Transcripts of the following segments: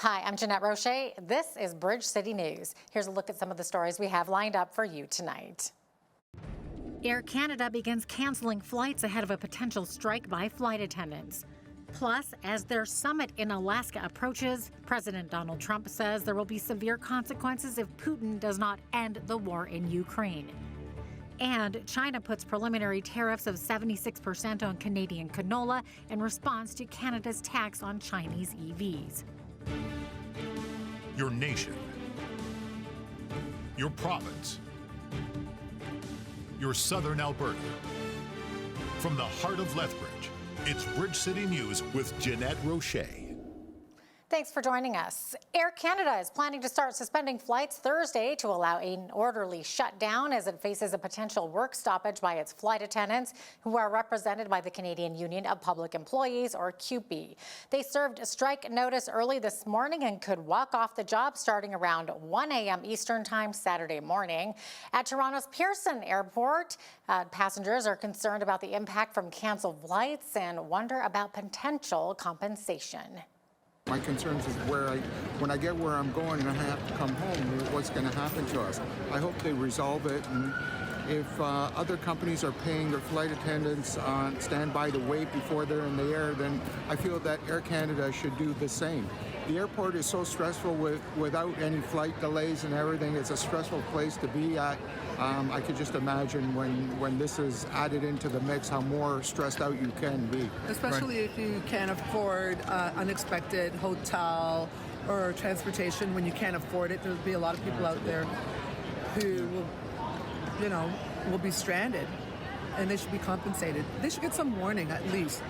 Hi, I'm Jeanette Roche. This is Bridge City News. Here's a look at some of the stories we have lined up for you tonight. Air Canada begins canceling flights ahead of a potential strike by flight attendants. Plus, as their summit in Alaska approaches, President Donald Trump says there will be severe consequences if Putin does not end the war in Ukraine. And China puts preliminary tariffs of 76% on Canadian canola in response to Canada's tax on Chinese EVs. Your nation, your province, your southern Alberta. From the heart of Lethbridge, it's Bridge City News with Jeanette Roche. Thanks for joining us. Air Canada is planning to start suspending flights Thursday to allow an orderly shutdown as it faces a potential work stoppage by its flight attendants, who are represented by the Canadian Union of Public Employees, or CUPE. They served a strike notice early this morning and could walk off the job starting around 1 a.m. Eastern Time Saturday morning. At Toronto's Pearson Airport, passengers are concerned about the impact from canceled flights and wonder about potential compensation. My concerns is when I get where I'm going and I have to come home, what's going to happen to us. I hope they resolve it, and if other companies are paying their flight attendants on standby to wait before they're in the air, then I feel that Air Canada should do the same. The airport is so stressful without any flight delays and everything. It's a stressful place to be at. I could just imagine when this is added into the mix, how more stressed out you can be. Especially if you can't afford unexpected hotel or transportation. When you can't afford it, there'll be a lot of people out there who will be stranded, and they should be compensated. They should get some warning at least.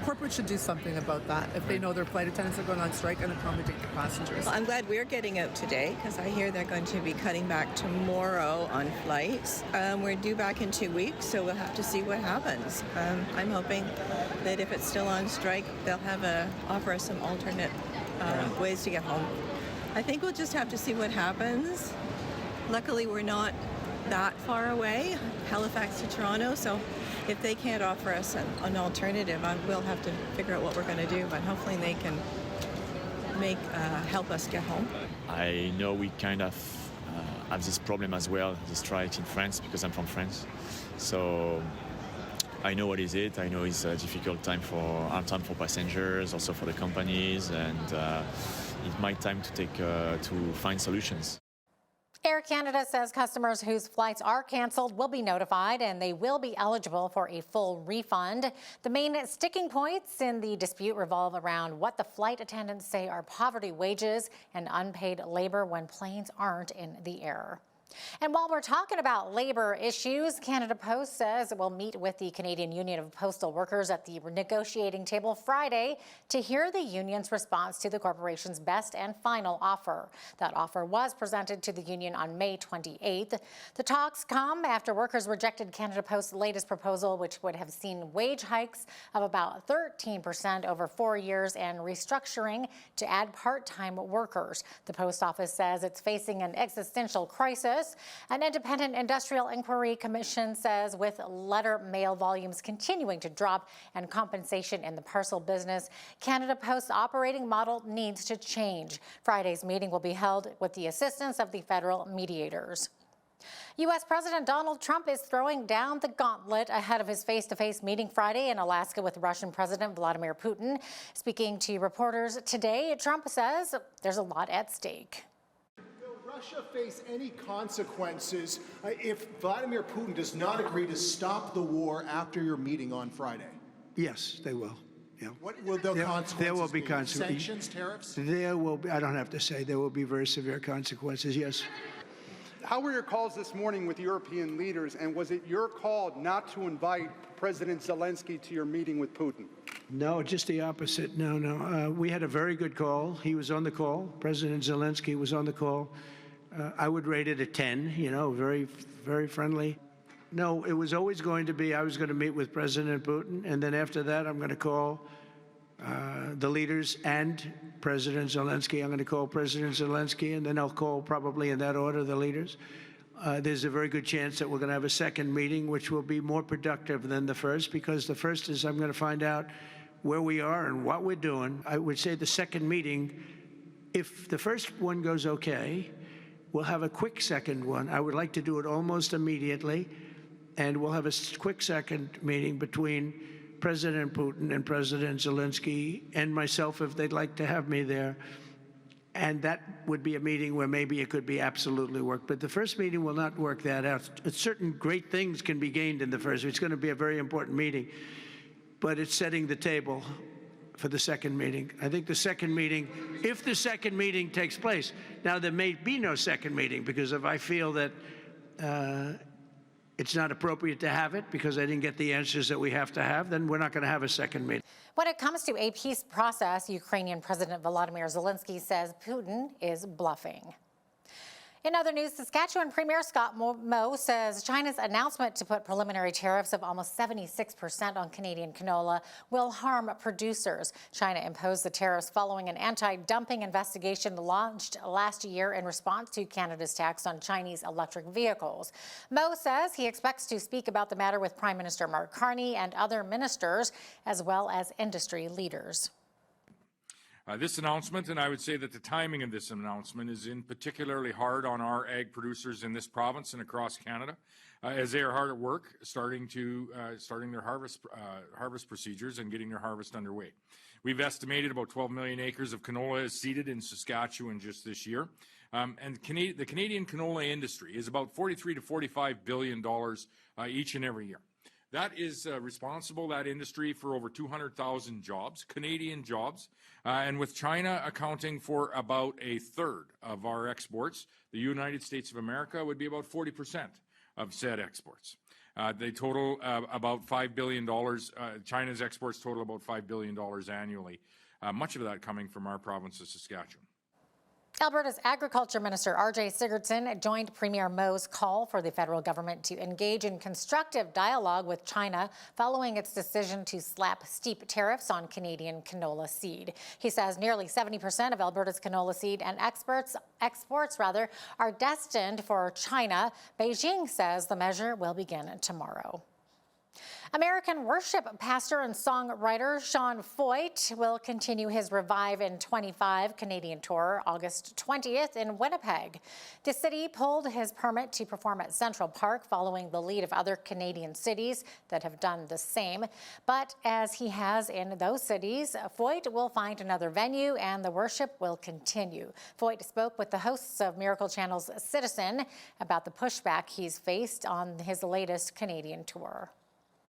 Corporate should do something about that if they know their flight attendants are going on strike and accommodate the passengers. Well, I'm glad we're getting out today because I hear they're going to be cutting back tomorrow on flights. We're due back in 2 weeks, so we'll have to see what happens. I'm hoping that if it's still on strike, they'll offer us some alternate ways to get home. I think we'll just have to see what happens. Luckily, we're not that far away, Halifax to Toronto, so if they can't offer us an alternative, we'll have to figure out what we're going to do, but hopefully they can help us get home. I know we kind of have this problem as well, the strike in France, because I'm from France. So I know what is it. I know it's a difficult time for passengers, also for the companies, and it might time to find solutions. Air Canada says customers whose flights are canceled will be notified and they will be eligible for a full refund. The main sticking points in the dispute revolve around what the flight attendants say are poverty wages and unpaid labor when planes aren't in the air. And while we're talking about labor issues, Canada Post says it will meet with the Canadian Union of Postal Workers at the negotiating table Friday to hear the union's response to the corporation's best and final offer. That offer was presented to the union on May 28th. The talks come after workers rejected Canada Post's latest proposal, which would have seen wage hikes of about 13% over 4 years and restructuring to add part-time workers. The post office says it's facing an existential crisis. An independent industrial inquiry commission says with letter mail volumes continuing to drop and compensation in the parcel business, Canada Post's operating model needs to change. Friday's meeting will be held with the assistance of the federal mediators. U.S. President Donald Trump is throwing down the gauntlet ahead of his face-to-face meeting Friday in Alaska with Russian President Vladimir Putin. Speaking to reporters today, Trump says there's a lot at stake. Russia face any consequences if Vladimir Putin does not agree to stop the war after your meeting on Friday? Yes, they will. Yeah. What will the consequences there will be consequences? Sanctions, tariffs? There will be, I don't have to say, there will be very severe consequences, yes. How were your calls this morning with European leaders, and was it your call not to invite President Zelensky to your meeting with Putin? No, just the opposite. No. We had a very good call. He was on the call. President Zelensky was on the call. I would rate it a 10, very, very friendly. No, it was always going to be, I was going to meet with President Putin, and then after that, I'm going to call the leaders and President Zelensky. I'm going to call President Zelensky, and then I'll call, probably in that order, the leaders. There's a very good chance that we're going to have a second meeting, which will be more productive than the first, because the first is I'm going to find out where we are and what we're doing. I would say the second meeting If the first one goes okay, we'll have a quick second one. I would like to do it almost immediately, and we'll have a quick second meeting between President Putin and President Zelensky and myself if they'd like to have me there. And that would be a meeting where maybe it could be absolutely work. But the first meeting will not work that out. Certain great things can be gained in the first. It's going to be a very important meeting. But it's setting the table for the second meeting. I think the second meeting, if the second meeting takes place, now there may be no second meeting, because if I feel that it's not appropriate to have it because I didn't get the answers that we have to have, then we're not going to have a second meeting. When it comes to a peace process, Ukrainian President Volodymyr Zelensky says Putin is bluffing. In other news, Saskatchewan Premier Scott Moe says China's announcement to put preliminary tariffs of almost 76% on Canadian canola will harm producers. China imposed the tariffs following an anti-dumping investigation launched last year in response to Canada's tax on Chinese electric vehicles. Moe says he expects to speak about the matter with Prime Minister Mark Carney and other ministers, as well as industry leaders. This announcement, and I would say that the timing of this announcement is in particularly hard on our ag producers in this province and across Canada, as they are hard at work starting their harvest procedures and getting their harvest underway. We've estimated about 12 million acres of canola is seeded in Saskatchewan just this year, and the Canadian canola industry is about $43 to $45 billion each and every year. That is responsible, that industry, for over 200,000 jobs, Canadian jobs, and with China accounting for about a third of our exports, the United States of America would be about 40% of said exports. They total about $5 billion. China's exports total about $5 billion annually, much of that coming from our province of Saskatchewan. Alberta's Agriculture Minister R.J. Sigurdson joined Premier Moe's call for the federal government to engage in constructive dialogue with China following its decision to slap steep tariffs on Canadian canola seed. He says nearly 70% of Alberta's canola seed and exports are destined for China. Beijing says the measure will begin tomorrow. American worship pastor and songwriter Sean Foyt will continue his Revive in 25 Canadian tour August 20th in Winnipeg. The city pulled his permit to perform at Central Park following the lead of other Canadian cities that have done the same. But as he has in those cities, Foyt will find another venue and the worship will continue. Foyt spoke with the hosts of Miracle Channel's Citizen about the pushback he's faced on his latest Canadian tour.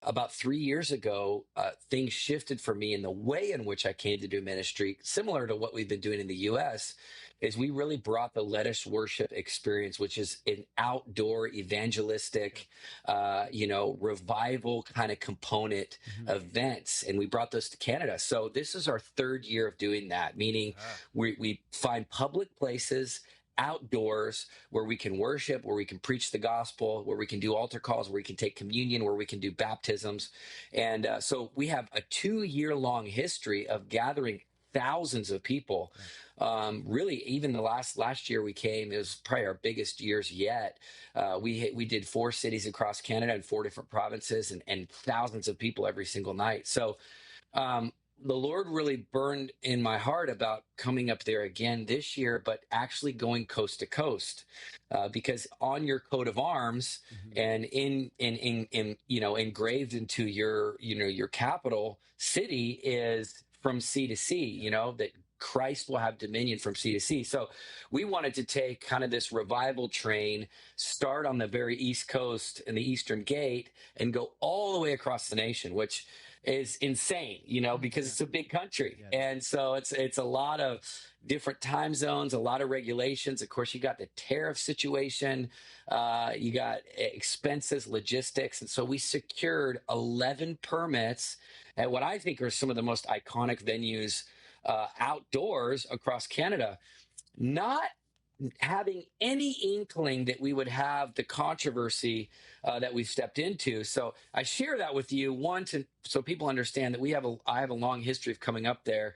About 3 years ago, things shifted for me in the way in which I came to do ministry, similar to what we've been doing in the U.S., is we really brought the Let Us Worship experience, which is an outdoor evangelistic, revival kind of component events. And we brought those to Canada. So this is our third year of doing that, meaning we find public places outdoors where we can worship, where we can preach the gospel, where we can do altar calls, where we can take communion, where we can do baptisms. And so we have a 2-year-long history of gathering thousands of people. Really, even the last year we came, it was probably our biggest years yet. We did 4 cities across Canada and 4 different provinces and thousands of people every single night. So the Lord really burned in my heart about coming up there again this year, but actually going coast to coast, because on your coat of arms and engraved into your capital city is from sea to sea, that Christ will have dominion from sea to sea. So we wanted to take kind of this revival train, start on the very East Coast in the Eastern Gate and go all the way across the nation, which is insane, because it's a big country. And so it's a lot of different time zones, a lot of regulations. Of course, you got the tariff situation, you got expenses, logistics. And so we secured 11 permits at what I think are some of the most iconic venues outdoors across Canada, not having any inkling that we would have the controversy that we've stepped into. So I share that with you, so people understand that I have a long history of coming up there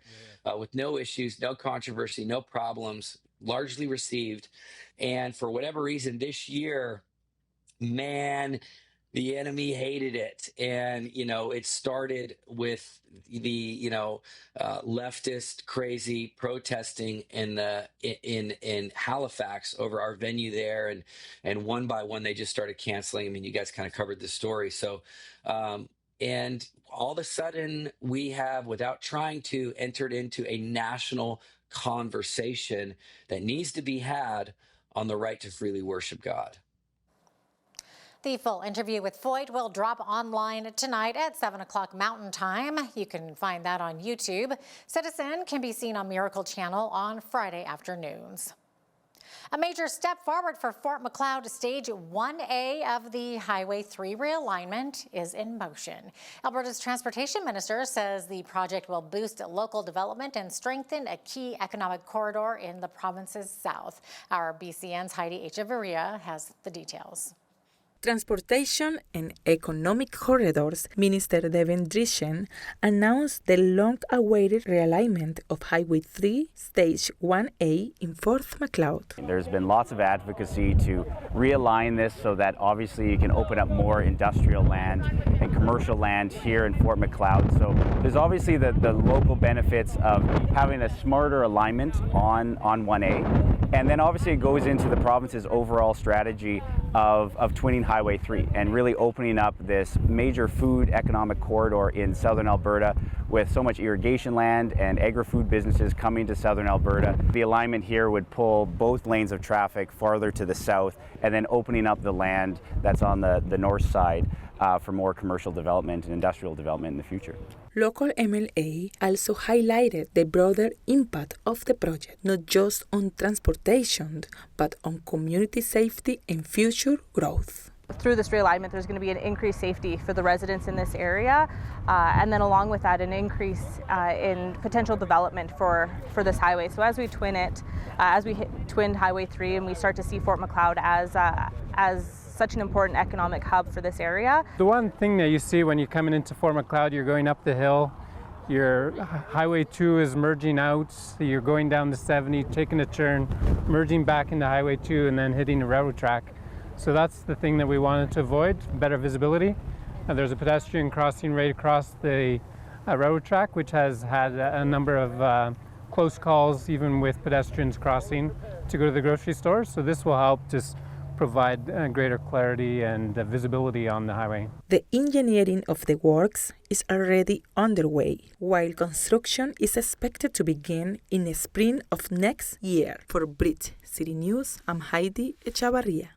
with no issues, no controversy, no problems, largely received. And for whatever reason this year, man, The enemy hated it, and it started with the leftist crazy protesting in Halifax over our venue there, and one by one they just started canceling. I mean, you guys kind of covered the story. So and all of a sudden we have, without trying to, entered into a national conversation that needs to be had on the right to freely worship God. The full interview with Foyt will drop online tonight at 7 o'clock Mountain Time. You can find that on YouTube. Citizen can be seen on Miracle Channel on Friday afternoons. A major step forward for Fort Macleod Stage 1A of the Highway 3 realignment is in motion. Alberta's Transportation Minister says the project will boost local development and strengthen a key economic corridor in the province's south. Our BCN's Heidi Echeverria has the details. Transportation and Economic Corridors Minister Devin Drishen announced the long-awaited realignment of Highway 3 Stage 1A in Fort Macleod. There's been lots of advocacy to realign this so that obviously you can open up more industrial land and commercial land here in Fort Macleod. So there's obviously the local benefits of having a smarter alignment on 1A. And then obviously it goes into the province's overall strategy of twinning Highway 3 and really opening up this major food economic corridor in southern Alberta with so much irrigation land and agri-food businesses coming to southern Alberta. The alignment here would pull both lanes of traffic farther to the south and then opening up the land that's on the north side for more commercial development and industrial development in the future. Local MLA also highlighted the broader impact of the project, not just on transportation, but on community safety and future growth. Through this realignment, there's going to be an increased safety for the residents in this area, and then along with that, an increase in potential development for this highway. So as we twin it, as we twinned Highway 3 and we start to see Fort Macleod as such an important economic hub for this area. The one thing that you see when you're coming into Fort Macleod, you're going up the hill, your Highway 2 is merging out, so you're going down the 70, taking a turn, merging back into Highway 2 and then hitting the railroad track. So that's the thing that we wanted to avoid, better visibility. There's a pedestrian crossing right across the railroad track, which has had a number of close calls, even with pedestrians crossing to go to the grocery store. So this will help just provide greater clarity and visibility on the highway. The engineering of the works is already underway, while construction is expected to begin in the spring of next year. For Bridge City News, I'm Heidi Echevarria.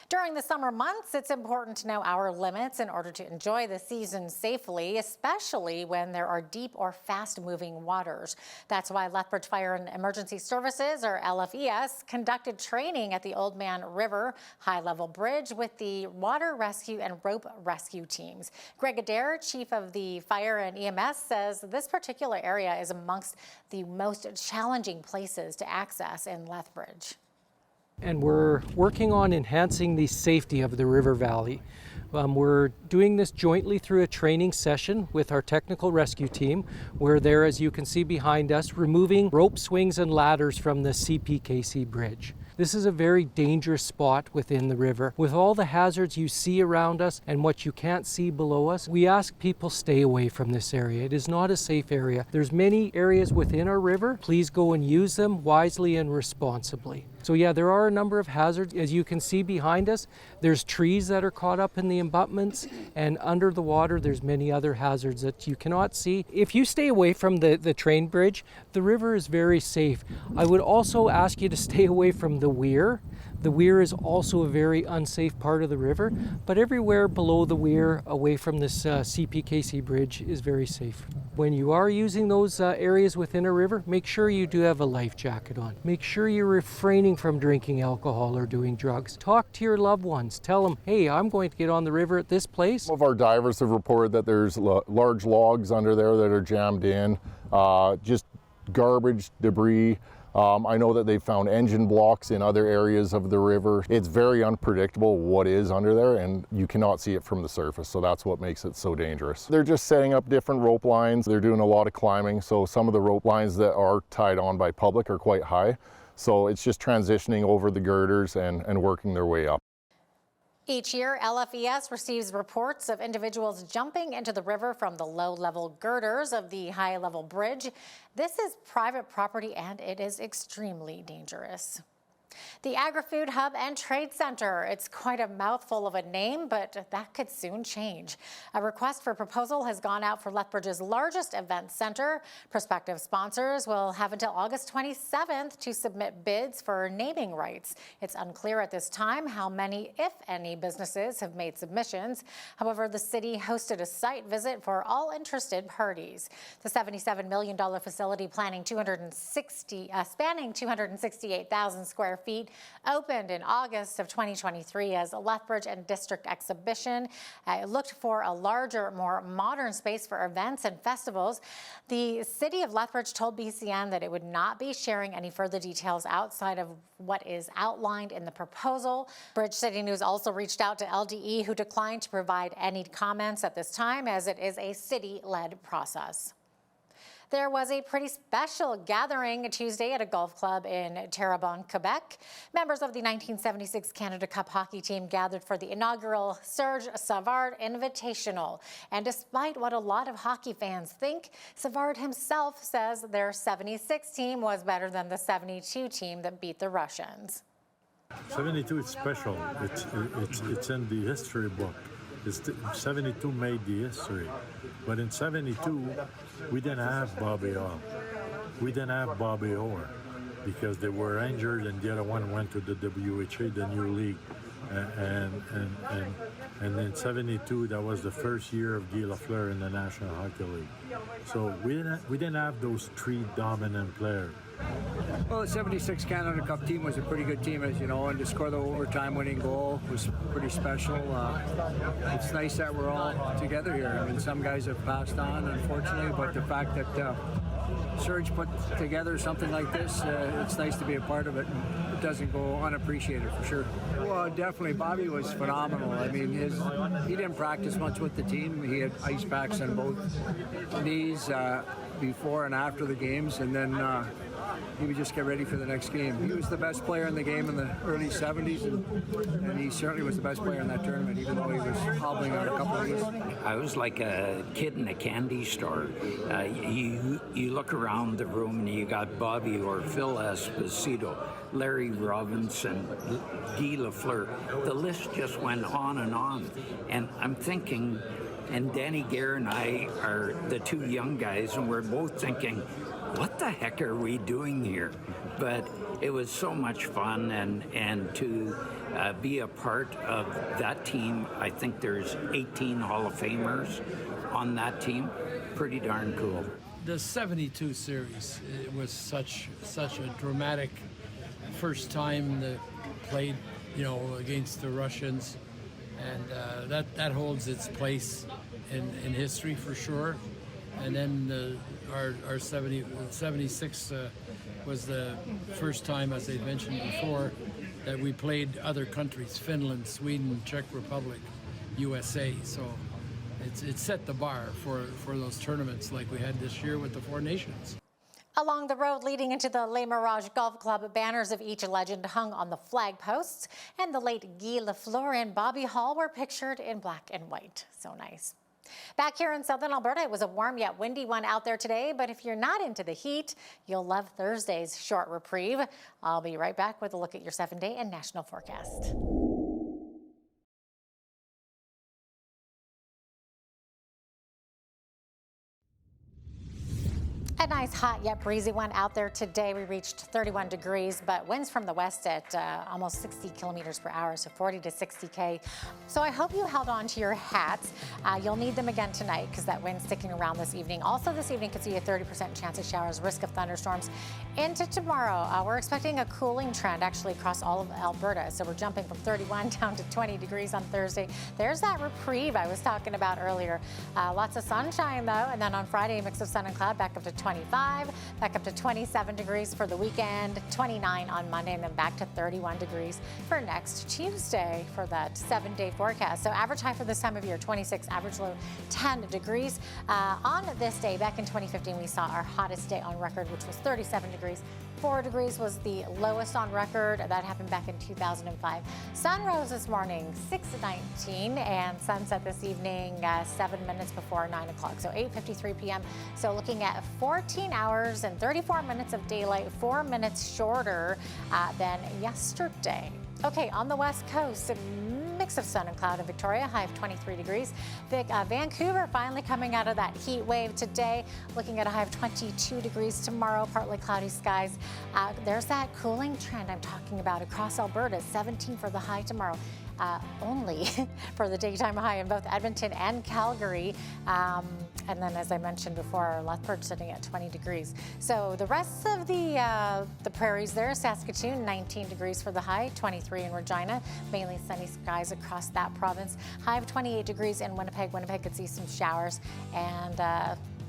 During the summer months, it's important to know our limits in order to enjoy the season safely, especially when there are deep or fast-moving waters. That's why Lethbridge Fire and Emergency Services, or LFES, conducted training at the Old Man River high-level bridge with the water rescue and rope rescue teams. Greg Adair, chief of the Fire and EMS, says this particular area is amongst the most challenging places to access in Lethbridge. And we're working on enhancing the safety of the river valley. We're doing this jointly through a training session with our technical rescue team. We're there, as you can see behind us, removing rope swings and ladders from the CPKC bridge. This is a very dangerous spot within the river. With all the hazards you see around us and what you can't see below us, we ask people stay away from this area. It is not a safe area. There's many areas within our river. Please go and use them wisely and responsibly. So yeah, there are a number of hazards. As you can see behind us, there's trees that are caught up in the abutments, and under the water there's many other hazards that you cannot see. If you stay away from the train bridge, the river is very safe. I would also ask you to stay away from the weir. The weir is also a very unsafe part of the river, but everywhere below the weir, away from this CPKC bridge, is very safe. When you are using those areas within a river, make sure you do have a life jacket on. Make sure you're refraining from drinking alcohol or doing drugs. Talk to your loved ones. Tell them, hey, I'm going to get on the river at this place. Some of our divers have reported that there's large logs under there that are jammed in, just garbage, debris. I know that they've found engine blocks in other areas of the river. It's very unpredictable what is under there, and you cannot see it from the surface, so that's what makes it so dangerous. They're just setting up different rope lines. They're doing a lot of climbing, so some of the rope lines that are tied on by public are quite high. So it's just transitioning over the girders and working their way up. Each year, LFES receives reports of individuals jumping into the river from the low-level girders of the high-level bridge. This is private property and it is extremely dangerous. The Agri-Food Hub and Trade Center. It's quite a mouthful of a name, but that could soon change. A request for proposal has gone out for Lethbridge's largest event center. Prospective sponsors will have until August 27th to submit bids for naming rights. It's unclear at this time how many, if any, businesses have made submissions. However, the city hosted a site visit for all interested parties. The $77 million facility spanning 268,000 square feet opened in August of 2023 as a Lethbridge and District exhibition. It looked for a larger, more modern space for events and festivals. The city of Lethbridge told BCN that it would not be sharing any further details outside of what is outlined in the proposal. Bridge City News also reached out to LDE, who declined to provide any comments at this time, as it is a city-led process. There was a pretty special gathering Tuesday at a golf club in Terrebonne, Quebec. Members of the 1976 Canada Cup hockey team gathered for the inaugural Serge Savard Invitational. And despite what a lot of hockey fans think, Savard himself says their 76 team was better than the 72 team that beat the Russians. 72 is special. It's in the history book. 72 made the history. But in 72, we didn't have Bobby Orr. We didn't have Bobby Orr because they were injured and the other one went to the WHA, the new league. And in 72, that was the first year of Guy Lafleur in the National Hockey League. So we didn't have those three dominant players. Well, the 76 Canada Cup team was a pretty good team, as you know, and to score the overtime winning goal was pretty special. It's nice that we're all together here. I mean, some guys have passed on, unfortunately, but the fact that Serge put together something like this, it's nice to be a part of it. It doesn't go unappreciated, for sure. Well, definitely, Bobby was phenomenal. I mean, he didn't practice much with the team. He had ice packs on both knees before and after the games, and then he would just get ready for the next game. He was the best player in the game in the early 70s, and he certainly was the best player in that tournament, even though he was hobbling out a couple of years. I was like a kid in a candy store. You look around the room and you got Bobby or Phil Esposito, Larry Robinson, Guy Lafleur. The list just went on. And I'm thinking, and Danny Gare and I are the two young guys, and we're both thinking, what the heck are we doing here? But it was so much fun, and to be a part of that team. I think there's 18 Hall of Famers on that team. Pretty darn cool. The 72 series, it was such a dramatic first time that played, against the Russians, and that holds its place in history for sure. And then our 76 was the first time, as I mentioned before, that we played other countries: Finland, Sweden, Czech Republic, USA. So it set the bar for those tournaments like we had this year with the Four Nations. Along the road leading into the Le Mirage Golf Club, banners of each legend hung on the flag posts, and the late Guy Lafleur and Bobby Hall were pictured in black and white. So nice. Back here in southern Alberta, it was a warm yet windy one out there today, but if you're not into the heat, you'll love Thursday's short reprieve. I'll be right back with a look at your 7-day and national forecast. A nice hot yet breezy one out there today. We reached 31 degrees, but winds from the west at almost 60 kilometers per hour, so 40 to 60K. So I hope you held on to your hats. You'll need them again tonight because that wind's sticking around this evening. Also this evening could see a 30% chance of showers, risk of thunderstorms. Into tomorrow, we're expecting a cooling trend actually across all of Alberta. So we're jumping from 31 down to 20 degrees on Thursday. There's that reprieve I was talking about earlier. Lots of sunshine though, and then on Friday, a mix of sun and cloud back up to 25, back up to 27 degrees for the weekend, 29 on Monday, and then back to 31 degrees for next Tuesday for that 7-day forecast. So average high for this time of year, 26, average low, 10 degrees. On this day, back in 2015, we saw our hottest day on record, which was 37 degrees. 34 degrees was the lowest on record. That happened back in 2005. Sun rose this morning, 6:19, and sunset this evening, 7 minutes before 9 o'clock, so 8:53 p.m. So looking at 14 hours and 34 minutes of daylight, 4 minutes shorter than yesterday. Okay, on the west coast, a mix of sun and cloud in Victoria, high of 23 degrees. Vancouver finally coming out of that heat wave today, looking at a high of 22 degrees tomorrow, partly cloudy skies. There's that cooling trend I'm talking about across Alberta, 17 for the high tomorrow. Only for the daytime high in both Edmonton and Calgary. And then, as I mentioned before, Lethbridge sitting at 20 degrees. So the rest of the prairies there, Saskatoon, 19 degrees for the high, 23 in Regina. Mainly sunny skies across that province. High of 28 degrees in Winnipeg. Winnipeg could see some showers and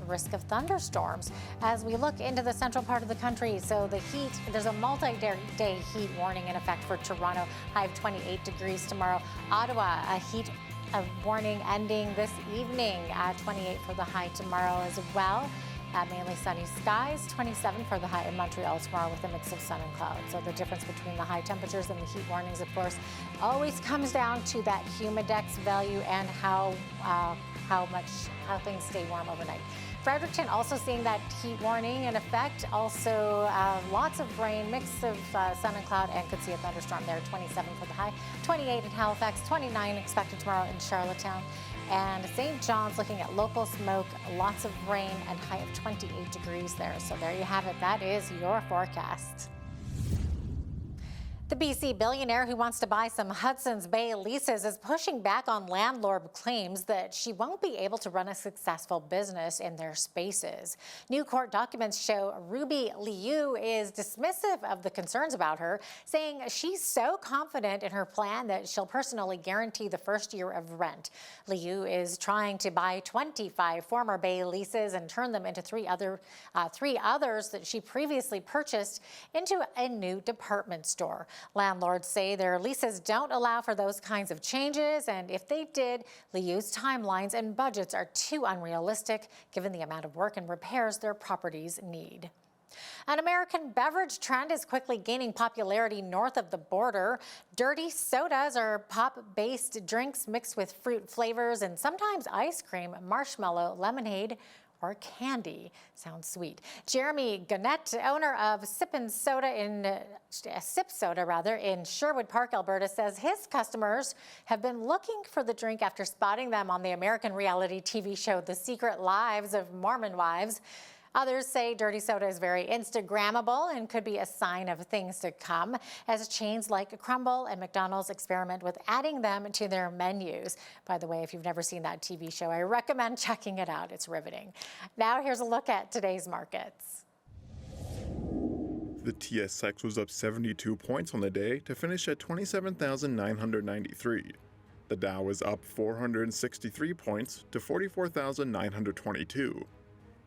risk of thunderstorms as we look into the central part of the country. So the heat, there's a multi-day heat warning in effect for Toronto, high of 28 degrees tomorrow. Ottawa, a heat warning ending this evening, 28 for the high tomorrow as well. Mainly sunny skies, 27 for the high in Montreal tomorrow with a mix of sun and clouds. So the difference between the high temperatures and the heat warnings, of course, always comes down to that humidex value and how things stay warm overnight. Fredericton also seeing that heat warning in effect. Also lots of rain, mix of sun and cloud, and could see a thunderstorm there. 27 for the high, 28 in Halifax, 29 expected tomorrow in Charlottetown. And St. John's looking at local smoke, lots of rain, and high of 28 degrees there. So there you have it. That is your forecast. The BC billionaire who wants to buy some Hudson's Bay leases is pushing back on landlord claims that she won't be able to run a successful business in their spaces. New court documents show Ruby Liu is dismissive of the concerns about her, saying she's so confident in her plan that she'll personally guarantee the first year of rent. Liu is trying to buy 25 former Bay leases and turn them into three others that she previously purchased into a new department store. Landlords say their leases don't allow for those kinds of changes, and if they did, Liu's timelines and budgets are too unrealistic given the amount of work and repairs their properties need. An American beverage trend is quickly gaining popularity north of the border. Dirty sodas are pop-based drinks mixed with fruit flavors and sometimes ice cream, marshmallow, lemonade, or candy. Sounds sweet. Jeremy Gannett, owner of Sip Soda in Sherwood Park, Alberta, says his customers have been looking for the drink after spotting them on the American reality TV show The Secret Lives of Mormon Wives. Others say dirty soda is very Instagrammable and could be a sign of things to come as chains like Crumble and McDonald's experiment with adding them to their menus. By the way, if you've never seen that TV show, I recommend checking it out. It's riveting. Now here's a look at today's markets. The TSX was up 72 points on the day to finish at 27,993. The Dow was up 463 points to 44,922.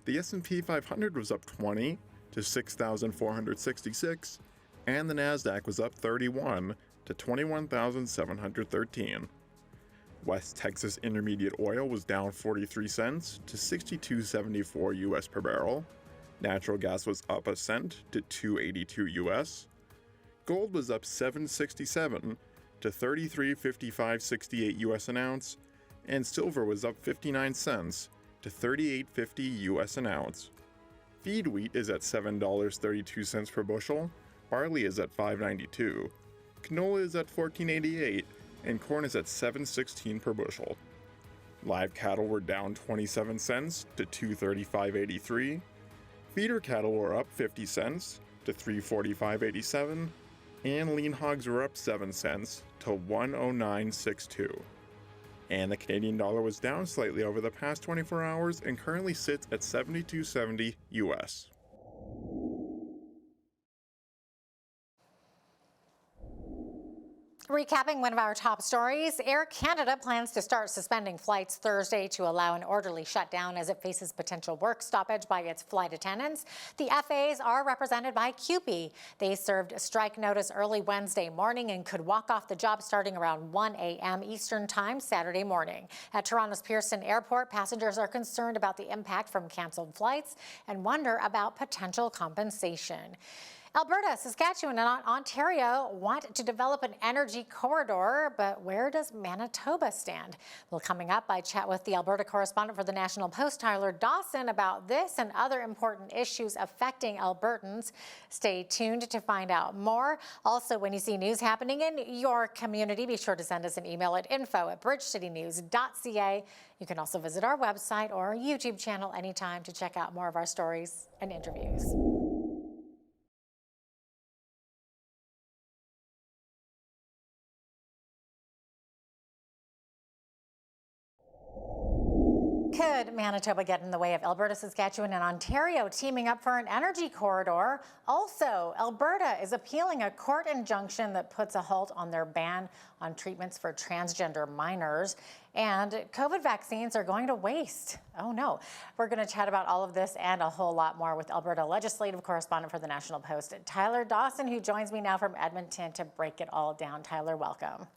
The S&P 500 was up 20 to 6,466, and the Nasdaq was up 31 to 21,713. West Texas Intermediate oil was down 43 cents to 62.74 US per barrel. Natural gas was up a cent to 2.82 US. Gold was up 7.67 to 33.5568 US an ounce, and silver was up 59 cents to 38.50 US an ounce. Feed wheat is at $7.32 per bushel, barley is at $5.92, canola is at $14.88, and corn is at $7.16 per bushel. Live cattle were down 27 cents to $235.83. Feeder cattle were up 50 cents to $345.87, and lean hogs were up 7 cents to $109.62. And the Canadian dollar was down slightly over the past 24 hours and currently sits at $72.70 US. Recapping one of our top stories, Air Canada plans to start suspending flights Thursday to allow an orderly shutdown as it faces potential work stoppage by its flight attendants. The FAs are represented by CUPE. They served a strike notice early Wednesday morning and could walk off the job starting around 1 a.m. Eastern Time Saturday morning. At Toronto's Pearson Airport, passengers are concerned about the impact from canceled flights and wonder about potential compensation. Alberta, Saskatchewan, and Ontario want to develop an energy corridor, but where does Manitoba stand? Well, coming up, I chat with the Alberta correspondent for the National Post, Tyler Dawson, about this and other important issues affecting Albertans. Stay tuned to find out more. Also, when you see news happening in your community, be sure to send us an email at info@bridgecitynews.ca. You can also visit our website or our YouTube channel anytime to check out more of our stories and interviews. Could Manitoba get in the way of Alberta, Saskatchewan, and Ontario teaming up for an energy corridor? Also, Alberta is appealing a court injunction that puts a halt on their ban on treatments for transgender minors. And COVID vaccines are going to waste. Oh no. We're going to chat about all of this and a whole lot more with Alberta legislative correspondent for the National Post, Tyler Dawson, who joins me now from Edmonton to break it all down. Tyler, welcome.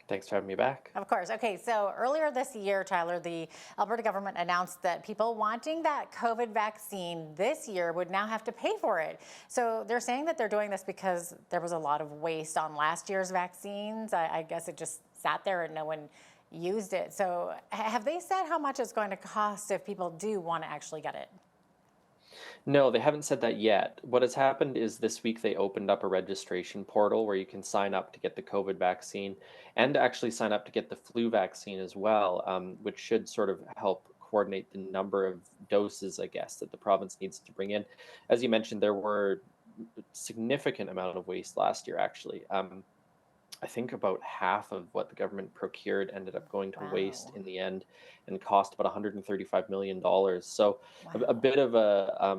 Thanks for having me back. Of course. Okay, so earlier this year, Tyler, the Alberta government announced that people wanting that COVID vaccine this year would now have to pay for it. So they're saying that they're doing this because there was a lot of waste on last year's vaccines. I guess it just sat there and no one used it. So have they said how much it's going to cost if people do want to actually get it? No, they haven't said that yet. What has happened is this week they opened up a registration portal where you can sign up to get the COVID vaccine and actually sign up to get the flu vaccine as well, which should sort of help coordinate the number of doses, I guess, that the province needs to bring in. As you mentioned, there were a significant amount of waste last year, actually. I think about half of what the government procured ended up going to waste in the end and cost about $135 million. So a bit of a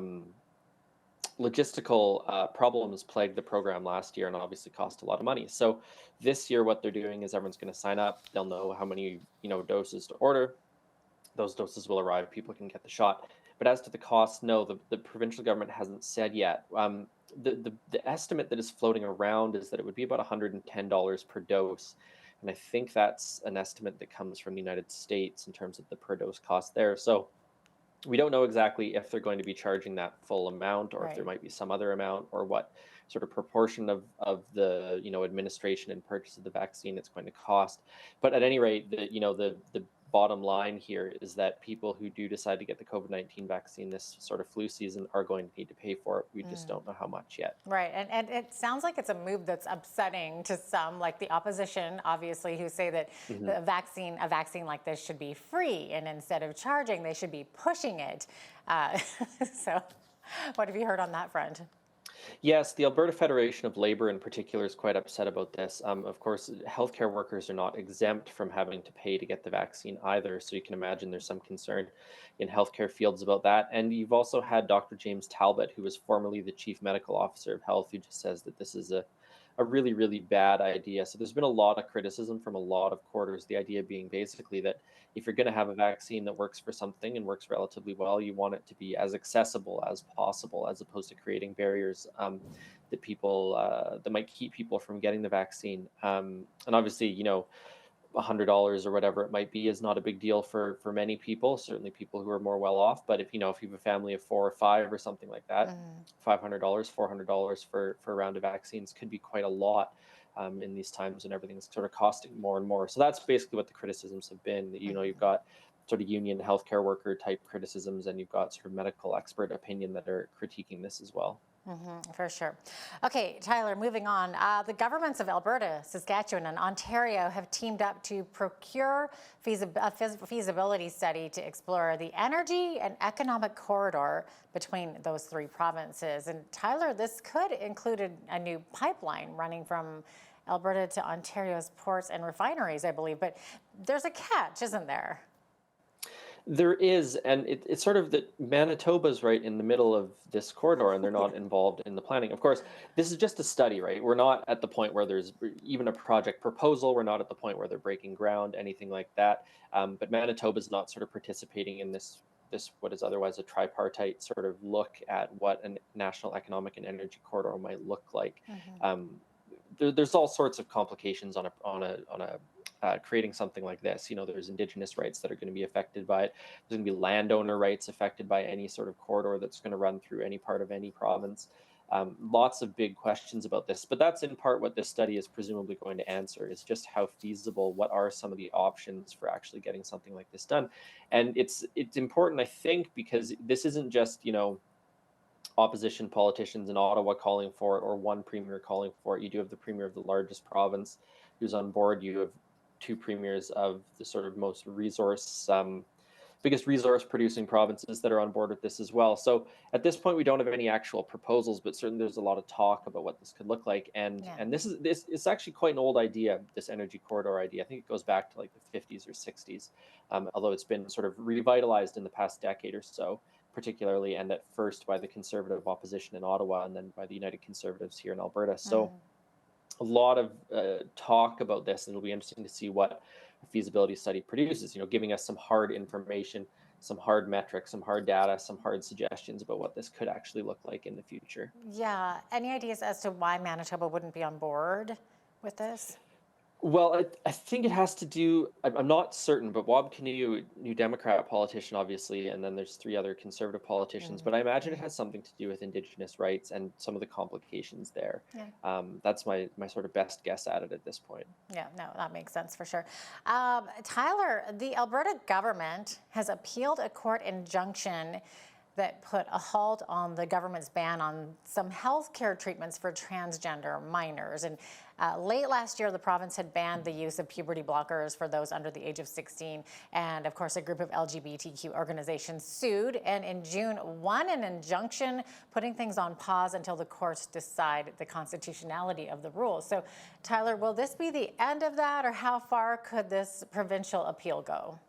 logistical problems plagued the program last year and obviously cost a lot of money. So this year, what they're doing is everyone's going to sign up. They'll know how many doses to order. Those doses will arrive. People can get the shot. But as to the cost, no, the provincial government hasn't said yet. The estimate that is floating around is that it would be about $110 per dose. And I think that's an estimate that comes from the United States in terms of the per dose cost there. So we don't know exactly if they're going to be charging that full amount or if there might be some other amount or what sort of proportion of the administration and purchase of the vaccine it's going to cost. But at any rate, the bottom line here is that people who do decide to get the COVID-19 vaccine this sort of flu season are going to need to pay for it. We just don't know how much yet. Right, and it sounds like it's a move that's upsetting to some, like the opposition, obviously, who say that a vaccine like this should be free, and instead of charging, they should be pushing it. So what have you heard on that front? Yes, the Alberta Federation of Labor in particular is quite upset about this. Of course, healthcare workers are not exempt from having to pay to get the vaccine either. So you can imagine there's some concern in healthcare fields about that. And you've also had Dr. James Talbot, who was formerly the Chief Medical Officer of Health, who just says that this is a really, really bad idea. So there's been a lot of criticism from a lot of quarters, the idea being basically that if you're going to have a vaccine that works for something and works relatively well, you want it to be as accessible as possible, as opposed to creating barriers that people that might keep people from getting the vaccine. And obviously, $100 or whatever it might be is not a big deal for many people, certainly people who are more well off. But if you have a family of 4 or 5 or something like that, $500, $400 for a round of vaccines could be quite a lot in these times, and everything's sort of costing more and more. So that's basically what the criticisms have been. That you've got sort of union healthcare worker type criticisms, and you've got sort of medical expert opinion that are critiquing this as well. For sure. Okay, Tyler, moving on. The governments of Alberta, Saskatchewan, and Ontario have teamed up to procure a feasibility study to explore the energy and economic corridor between those 3 provinces. And Tyler, this could include a new pipeline running from Alberta to Ontario's ports and refineries, I believe. But there's a catch, isn't there? There is, and it's sort of that Manitoba's right in the middle of this corridor, and they're not involved in the planning. Of course, this is just a study, right? We're not at the point where there's even a project proposal. We're not at the point where they're breaking ground, anything like that. But Manitoba's not sort of participating in this what is otherwise a tripartite sort of look at what a national economic and energy corridor might look like. There's all sorts of complications on a creating something like this. There's Indigenous rights that are going to be affected by it. There's going to be landowner rights affected by any sort of corridor that's going to run through any part of any province. Lots of big questions about this, but that's in part what this study is presumably going to answer, is just how feasible, what are some of the options for actually getting something like this done. And it's important, I think, because this isn't just, opposition politicians in Ottawa calling for it or one premier calling for it. You do have the premier of the largest province who's on board. You have two premiers of the sort of most biggest resource producing provinces that are on board with this as well. So at this point, we don't have any actual proposals, but certainly there's a lot of talk about what this could look like. And this is actually quite an old idea, this energy corridor idea. I think it goes back to like the 50s or 60s, although it's been sort of revitalized in the past decade or so, particularly, and at first by the Conservative opposition in Ottawa and then by the United Conservatives here in Alberta. So a lot of talk about this, and it'll be interesting to see what a feasibility study produces, giving us some hard information, some hard metrics, some hard data, some hard suggestions about what this could actually look like in the future. Yeah. Any ideas as to why Manitoba wouldn't be on board with this? Well, I think it has to do, I'm not certain, but Bob Canoe, New Democrat politician, obviously, and then there's three other Conservative politicians, but I imagine it has something to do with Indigenous rights and some of the complications there. Yeah. That's my sort of best guess at it at this point. Yeah, no, that makes sense for sure. Tyler, the Alberta government has appealed a court injunction that put a halt on the government's ban on some healthcare treatments for transgender minors. And late last year, the province had banned the use of puberty blockers for those under the age of 16. And of course, a group of LGBTQ organizations sued, and in June won an injunction putting things on pause until the courts decide the constitutionality of the rules. So Tyler, will this be the end of that, or how far could this provincial appeal go?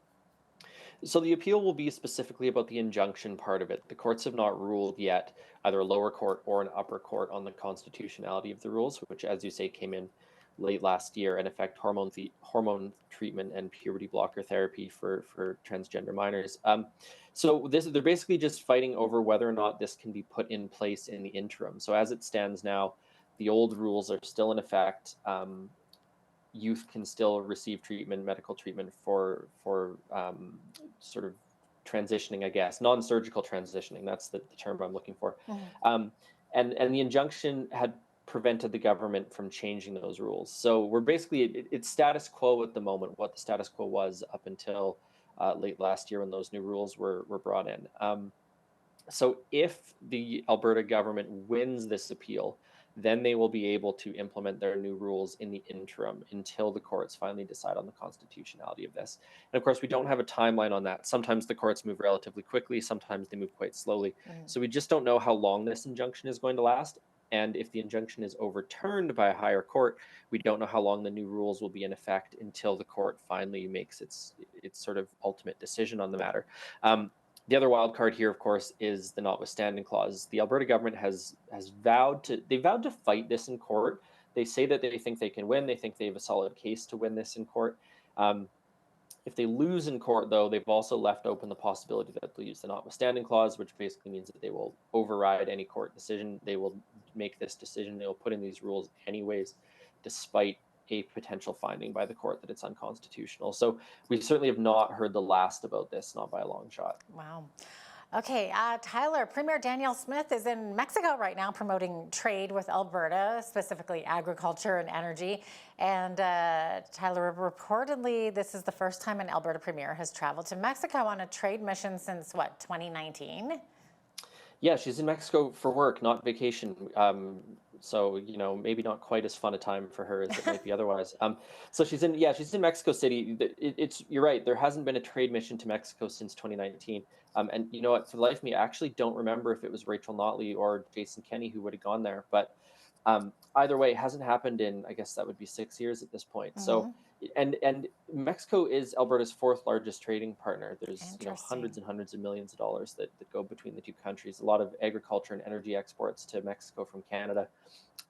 So the appeal will be specifically about the injunction part of it. The courts have not ruled yet, either a lower court or an upper court, on the constitutionality of the rules, which, as you say, came in late last year and affect hormone treatment and puberty blocker therapy for transgender minors. So they're basically just fighting over whether or not this can be put in place in the interim. So as it stands now, the old rules are still in effect. Youth can still receive treatment, medical treatment for sort of transitioning, I guess, non-surgical transitioning. That's the term I'm looking for. And the injunction had prevented the government from changing those rules. So we're basically, it's status quo at the moment, what the status quo was up until late last year when those new rules were brought in. So if the Alberta government wins this appeal, then they will be able to implement their new rules in the interim until the courts finally decide on the constitutionality of this. And of course, we don't have a timeline on that. Sometimes the courts move relatively quickly, sometimes they move quite slowly. So we just don't know how long this injunction is going to last. And if the injunction is overturned by a higher court, we don't know how long the new rules will be in effect until the court finally makes its sort of ultimate decision on the matter. The other wild card here, of course, is the notwithstanding clause. The Alberta government has vowed to fight this in court. They say that they think they can win. They think they have a solid case to win this in court. If they lose in court, though, they've also left open the possibility that they'll use the notwithstanding clause, which basically means that they will override any court decision. They will make this decision. They will put in these rules anyways, despite a potential finding by the court that it's unconstitutional. So we certainly have not heard the last about this, not by a long shot. Wow. Okay, Tyler, Premier Danielle Smith is in Mexico right now promoting trade with Alberta, specifically agriculture and energy. And Tyler, reportedly, this is the first time an Alberta Premier has traveled to Mexico on a trade mission since, 2019? Yeah, she's in Mexico for work, not vacation. So, maybe not quite as fun a time for her as it might be otherwise. So she's in Mexico City. You're right. There hasn't been a trade mission to Mexico since 2019. And you know what, for the life of me, I actually don't remember if it was Rachel Notley or Jason Kenney who would have gone there. But either way, it hasn't happened in, I guess that would be 6 years at this point. So, and Mexico is Alberta's fourth largest trading partner. There's hundreds and hundreds of millions of dollars that go between the two countries. A lot of agriculture and energy exports to Mexico from Canada.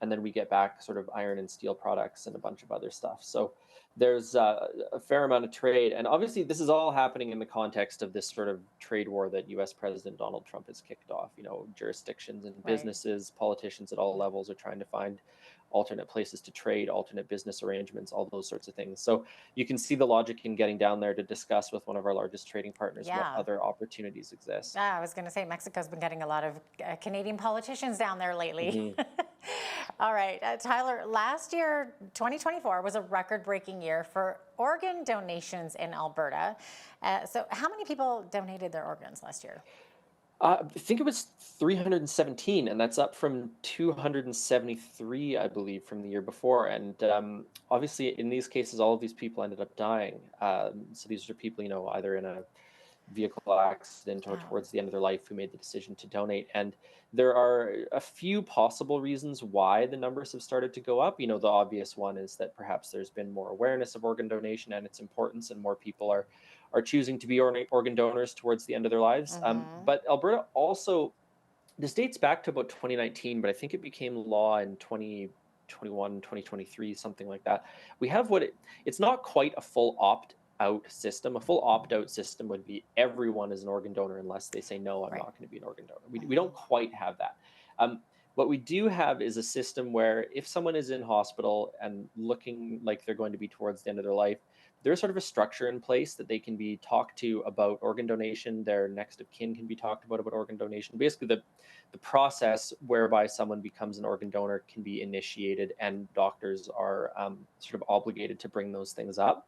and then we get back sort of iron and steel products and a bunch of other stuff. So there's a fair amount of trade. And obviously this is all happening in the context of this sort of trade war that US President Donald Trump has kicked off. You know, jurisdictions and businesses, politicians at all levels are trying to find alternate places to trade, alternate business arrangements, all those sorts of things. So you can see the logic in getting down there to discuss with one of our largest trading partners what other opportunities exist. I was going to say Mexico's been getting a lot of Canadian politicians down there lately. All right, Tyler, last year, 2024, was a record-breaking year for organ donations in Alberta. So how many people donated their organs last year? I think it was 317, and that's up from 273, I believe, from the year before. And obviously, in these cases, all of these people ended up dying. So these are people, you know, either in a vehicle accident or towards the end of their life who made the decision to donate. And there are a few possible reasons why the numbers have started to go up. You know, the obvious one is that perhaps there's been more awareness of organ donation and its importance, and more people are choosing to be organ donors towards the end of their lives. But Alberta also, this dates back to about 2019, but I think it became law in 2021, 2023, something like that. We have it's not quite a full opt-out system. A full opt-out system would be everyone is an organ donor unless they say, no, I'm not going to be an organ donor. We don't quite have that. What we do have is a system where if someone is in hospital and looking like they're going to be towards the end of their life, there's sort of a structure in place that they can be talked to about organ donation. Their next of kin can be talked about organ donation. Basically, the process whereby someone becomes an organ donor can be initiated, and doctors are sort of obligated to bring those things up.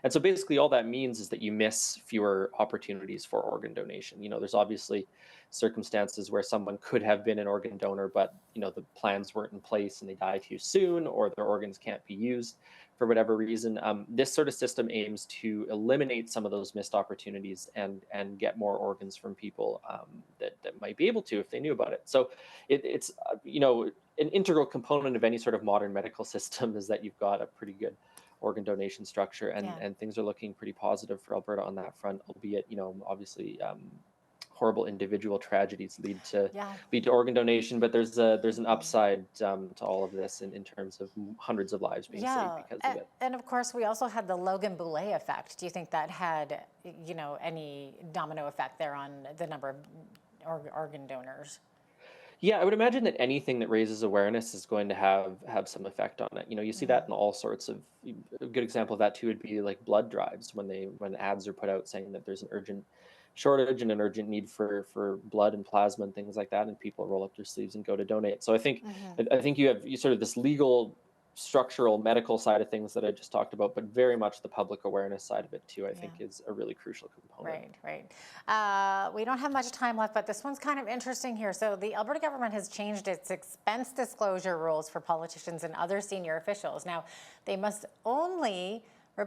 And so basically all that means is that you miss fewer opportunities for organ donation. You know, there's obviously circumstances where someone could have been an organ donor, but, you know, the plans weren't in place and they die too soon, or their organs can't be used for whatever reason. This sort of system aims to eliminate some of those missed opportunities and get more organs from people that might be able to if they knew about it. So it's you know, an integral component of any sort of modern medical system is that you've got a pretty good organ donation structure, and things are looking pretty positive for Alberta on that front, albeit, you know, obviously horrible individual tragedies lead to organ donation, but there's an upside to all of this in terms of hundreds of lives being saved because of it. And of course, we also had the Logan Boulet effect. Do you think that had, you know, any domino effect there on the number of organ donors? Yeah, I would imagine that anything that raises awareness is going to have some effect on it. You know, you see that in all sorts of. A good example of that too would be like blood drives, when ads are put out saying that there's an urgent shortage and an urgent need for blood and plasma and things like that, and people roll up their sleeves and go to donate. So I think you have sort of this legal, structural, medical side of things that I just talked about, but very much the public awareness side of it too, I think is a really crucial component. Right. We don't have much time left, but this one's kind of interesting here. So the Alberta government has changed its expense disclosure rules for politicians and other senior officials. Now, they must only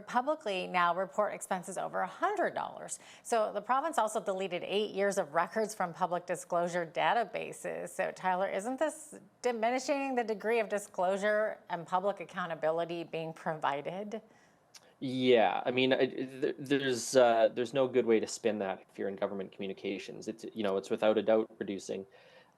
publicly now report expenses over $100. So the province also deleted 8 years of records from public disclosure databases. So Tyler, isn't this diminishing the degree of disclosure and public accountability being provided? Yeah, I mean, there's no good way to spin that if you're in government communications. It's without a doubt reducing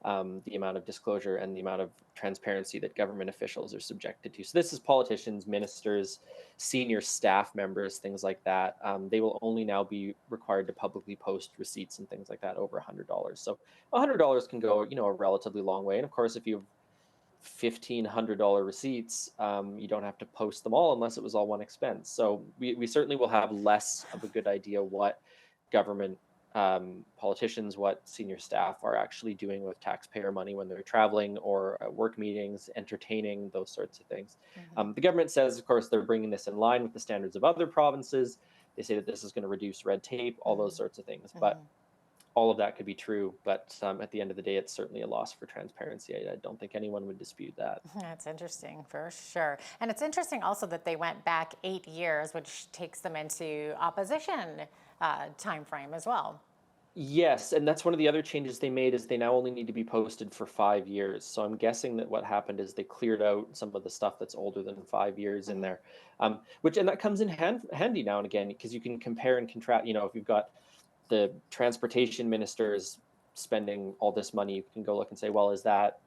the amount of disclosure and the amount of transparency that government officials are subjected to. So this is politicians, ministers, senior staff members, things like that. They will only now be required to publicly post receipts and things like that over $100. So $100 can go, you know, a relatively long way. And of course, if you have $1,500 receipts, you don't have to post them all unless it was all one expense. So we certainly will have less of a good idea what government politicians, what senior staff are actually doing with taxpayer money when they're traveling or at work meetings, entertaining, those sorts of things. The government says, of course, they're bringing this in line with the standards of other provinces. They say that this is going to reduce red tape, all those sorts of things. But all of that could be true. But at the end of the day, it's certainly a loss for transparency. I don't think anyone would dispute that. That's interesting, for sure. And it's interesting also that they went back 8 years, which takes them into opposition time frame as well. Yes, and that's one of the other changes they made is they now only need to be posted for 5 years. So I'm guessing that what happened is they cleared out some of the stuff that's older than 5 years in there, and that comes in handy now and again because you can compare and contrast. You know, if you've got the transportation minister's spending all this money, you can go look and say, well, is that,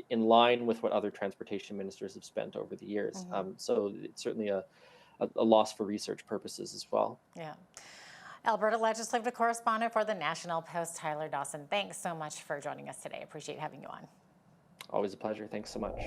in line with what other transportation ministers have spent over the years? So it's certainly a loss for research purposes as well. Yeah. Alberta legislative correspondent for the National Post, Tyler Dawson. Thanks so much for joining us today. Appreciate having you on. Always a pleasure. Thanks so much.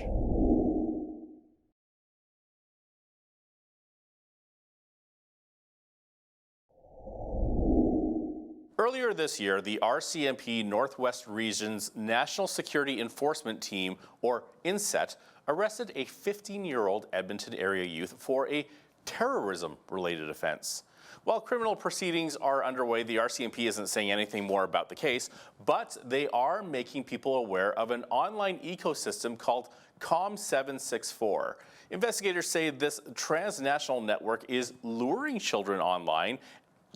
Earlier this year, the RCMP Northwest Region's National Security Enforcement Team, or INSET, arrested a 15-year-old Edmonton area youth for a terrorism-related offense. While criminal proceedings are underway, the RCMP isn't saying anything more about the case, but they are making people aware of an online ecosystem called COM764. Investigators say this transnational network is luring children online,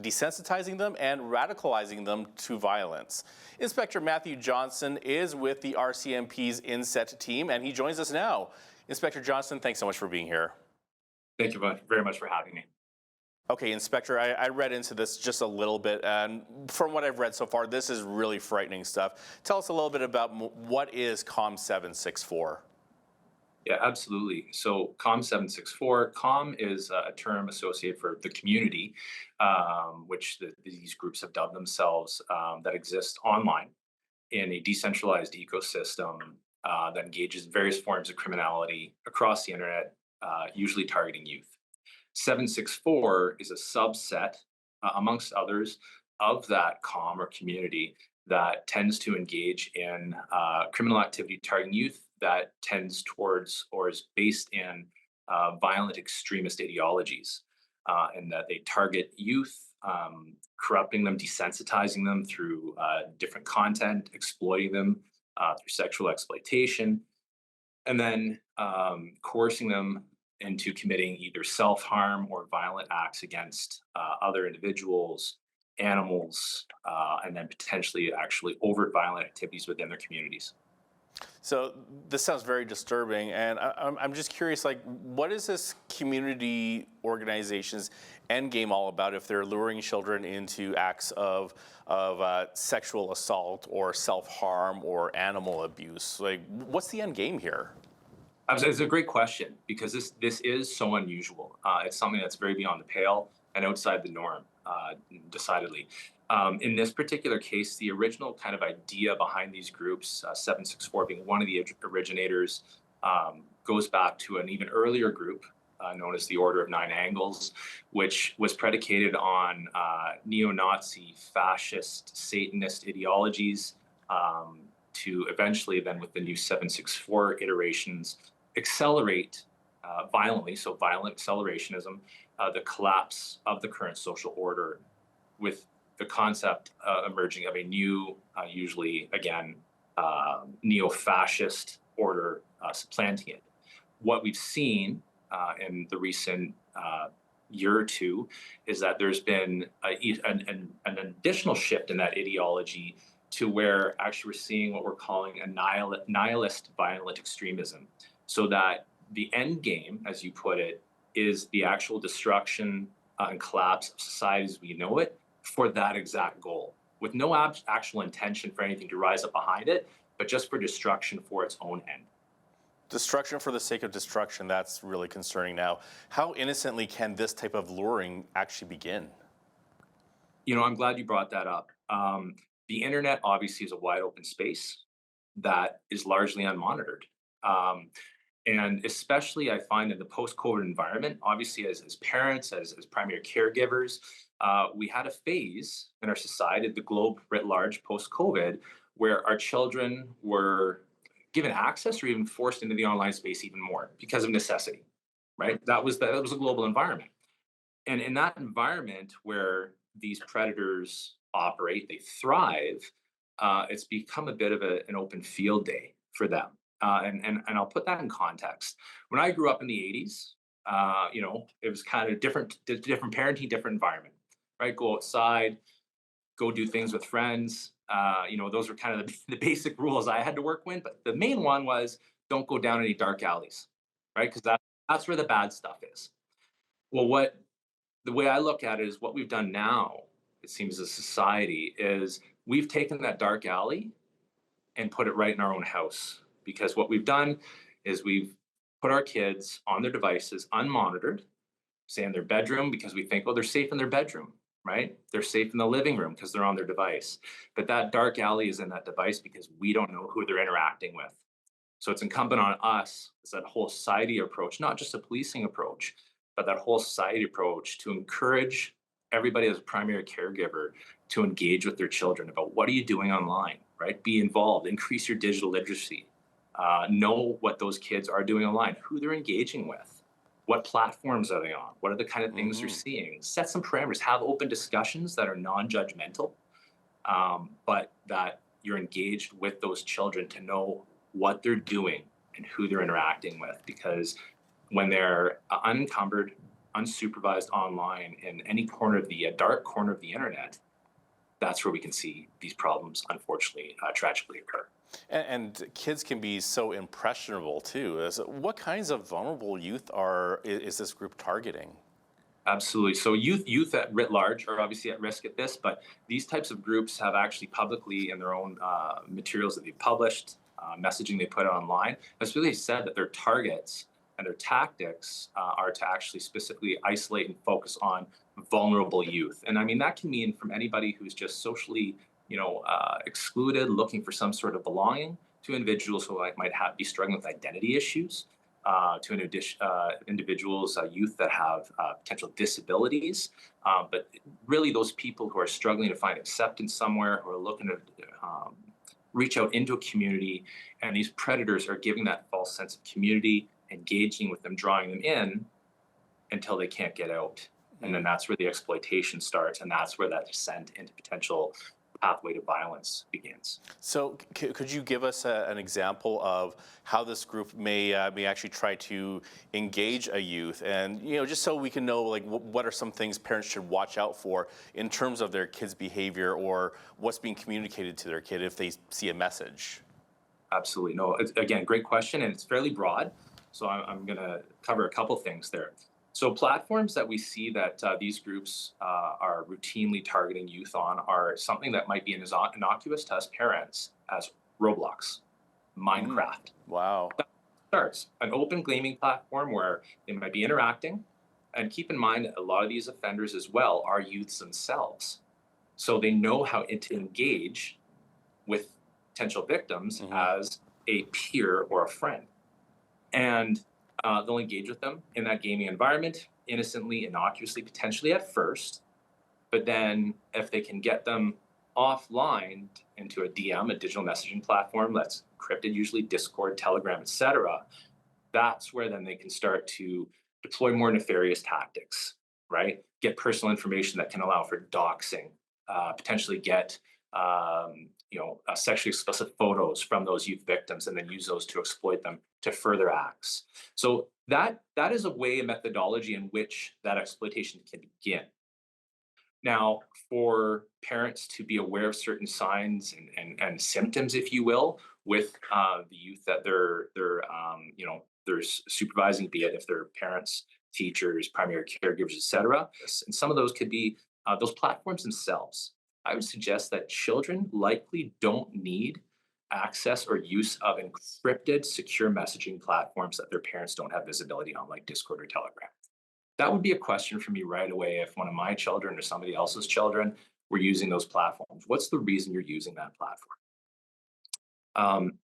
desensitizing them and radicalizing them to violence. Inspector Matthew Johnson is with the RCMP's INSET team, and he joins us now. Inspector Johnson, thanks so much for being here. Thank you very much for having me. Okay, Inspector, I read into this just a little bit, and from what I've read so far, this is really frightening stuff. Tell us a little bit about what is COM764? Yeah, absolutely. So COM764, COM is a term associated for the community, which these groups have dubbed themselves, that exist online in a decentralized ecosystem that engages in various forms of criminality across the internet, usually targeting youth. 764 is a subset, amongst others, of that COM or community that tends to engage in criminal activity targeting youth that tends towards or is based in violent extremist ideologies, and that they target youth, corrupting them, desensitizing them through different content, exploiting them through sexual exploitation, and then coercing them into committing either self-harm or violent acts against other individuals, animals, and then potentially actually overt violent activities within their communities. So this sounds very disturbing, and I'm just curious, like, what is this community organization's end game all about if they're luring children into acts of sexual assault or self-harm or animal abuse? Like, what's the end game here? It's a great question, because this is so unusual. It's something that's very beyond the pale and outside the norm, decidedly. In this particular case, the original kind of idea behind these groups, 764 being one of the originators, goes back to an even earlier group known as the Order of Nine Angles, which was predicated on neo-Nazi, fascist, Satanist ideologies, to eventually then, with the new 764 iterations, accelerate violently, so violent accelerationism, the collapse of the current social order, with the concept emerging of a new, usually, again, neo-fascist order supplanting it. What we've seen in the recent year or two is that there's been an additional shift in that ideology, to where actually we're seeing what we're calling a nihilist violent extremism. So that the end game, as you put it, is the actual destruction and collapse of society as we know it for that exact goal, with no actual intention for anything to rise up behind it, but just for destruction for its own end. Destruction for the sake of destruction, that's really concerning now. How innocently can this type of luring actually begin? You know, I'm glad you brought that up. The internet obviously is a wide open space that is largely unmonitored. And especially I find in the post-COVID environment, obviously as parents, as primary caregivers, we had a phase in our society, the globe writ large post-COVID, where our children were given access or even forced into the online space even more because of necessity, right? That was a global environment. And in that environment where these predators operate, they thrive, it's become a bit of an open field day for them. And I'll put that in context. When I grew up in the 80s, you know, it was kind of different parenting, different environment, right? Go outside, go do things with friends. You know, those were kind of the basic rules I had to work with. But the main one was don't go down any dark alleys, right? Because that's where the bad stuff is. Well, the way I look at it is what we've done now, it seems as a society, is we've taken that dark alley and put it right in our own house. Because what we've done is we've put our kids on their devices unmonitored, say in their bedroom, because we think, oh, they're safe in their bedroom, right? They're safe in the living room because they're on their device. But that dark alley is in that device because we don't know who they're interacting with. So it's incumbent on us, it's that whole society approach, not just a policing approach, but that whole society approach to encourage everybody as a primary caregiver to engage with their children about what are you doing online, right? Be involved, increase your digital literacy, know what those kids are doing online, who they're engaging with, what platforms are they on, what are the kind of things you're seeing, set some parameters, have open discussions that are non-judgmental, but that you're engaged with those children to know what they're doing and who they're interacting with. Because when they're unencumbered, unsupervised online in any corner of the dark corner of the internet, that's where we can see these problems, unfortunately, tragically occur. And kids can be so impressionable too. What kinds of vulnerable youth is this group targeting? Absolutely. So youth at writ large are obviously at risk at this, but these types of groups have actually publicly in their own materials that they've published, messaging they put online, has really said that their targets and their tactics are to actually specifically isolate and focus on vulnerable youth. And I mean, that can mean from anybody who's just socially, excluded, looking for some sort of belonging, to individuals who might be struggling with identity issues, to individuals, youth that have potential disabilities, but really those people who are struggling to find acceptance somewhere, who are looking to reach out into a community, and these predators are giving that false sense of community, engaging with them, drawing them in until they can't get out. And then that's where the exploitation starts, and that's where that descent into potential pathway to violence begins. So could you give us an example of how this group may actually try to engage a youth, and just so we can know like what are some things parents should watch out for in terms of their kids' behavior or what's being communicated to their kid if they see a message? Absolutely. No, again, great question, and it's fairly broad. So I'm going to cover a couple things there. So platforms that we see that these groups are routinely targeting youth on are something that might be innocuous to us parents as Roblox, Minecraft. Wow. That starts an open gaming platform where they might be interacting. And keep in mind, a lot of these offenders as well are youths themselves. So they know how to engage with potential victims as a peer or a friend. And they'll engage with them in that gaming environment, innocently, innocuously, potentially at first. But then if they can get them offline into a DM, a digital messaging platform that's encrypted, usually Discord, Telegram, etc., that's where then they can start to deploy more nefarious tactics, right? Get personal information that can allow for doxing, potentially get sexually explicit photos from those youth victims, and then use those to exploit them to further acts. So that is a way, a methodology in which that exploitation can begin. Now, for parents to be aware of certain signs and symptoms, if you will, with the youth that they're supervising, be it if they're parents, teachers, primary caregivers, etc. And some of those could be those platforms themselves. I would suggest that children likely don't need access or use of encrypted, secure messaging platforms that their parents don't have visibility on, like Discord or Telegram. That would be a question for me right away if one of my children or somebody else's children were using those platforms. What's the reason you're using that platform?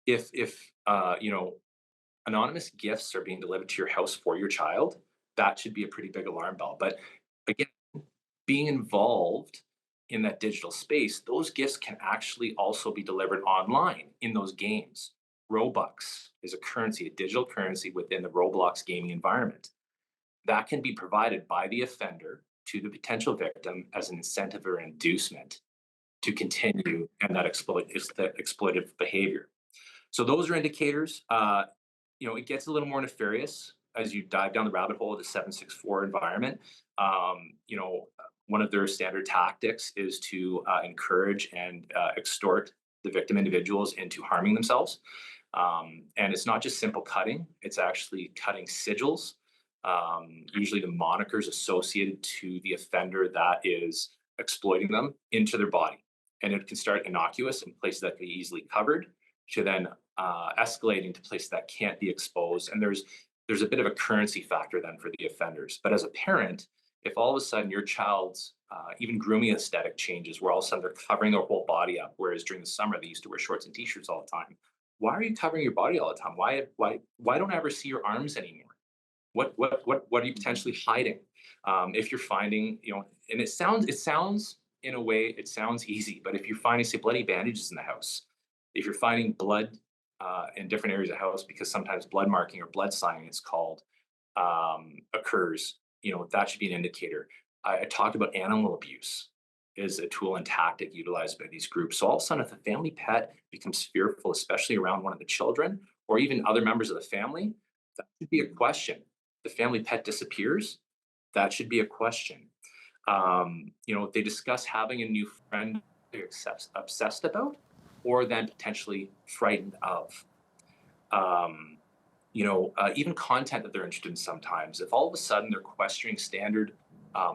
If anonymous gifts are being delivered to your house for your child, that should be a pretty big alarm bell. But again, being involved in that digital space, those gifts can actually also be delivered online in those games. Robux is a currency, a digital currency within the Roblox gaming environment. That can be provided by the offender to the potential victim as an incentive or inducement to continue in that exploitative behavior. So those are indicators. It gets a little more nefarious as you dive down the rabbit hole of the 764 environment. One of their standard tactics is to encourage and extort the victim individuals into harming themselves. And it's not just simple cutting, it's actually cutting sigils, usually the monikers associated to the offender that is exploiting them, into their body. And it can start innocuous in places that can be easily covered to then escalating to places that can't be exposed. And there's a bit of a currency factor then for the offenders. But as a parent, if all of a sudden your child's even grooming aesthetic changes, where all of a sudden they're covering their whole body up, whereas during the summer they used to wear shorts and t-shirts all the time. Why are you covering your body all the time? Why don't I ever see your arms anymore? What are you potentially hiding? If you're finding, and it sounds in a way, it sounds easy, but if you're finding, say, bloody bandages in the house, if you're finding blood in different areas of the house, because sometimes blood marking or blood signing, it's called, occurs, that should be an indicator. I talked about animal abuse is a tool and tactic utilized by these groups. So all of a sudden, if the family pet becomes fearful, especially around one of the children or even other members of the family, that should be a question. The family pet disappears, that should be a question. They discuss having a new friend they're obsessed about, or then potentially frightened of. Even content that they're interested in sometimes. If all of a sudden they're questioning standard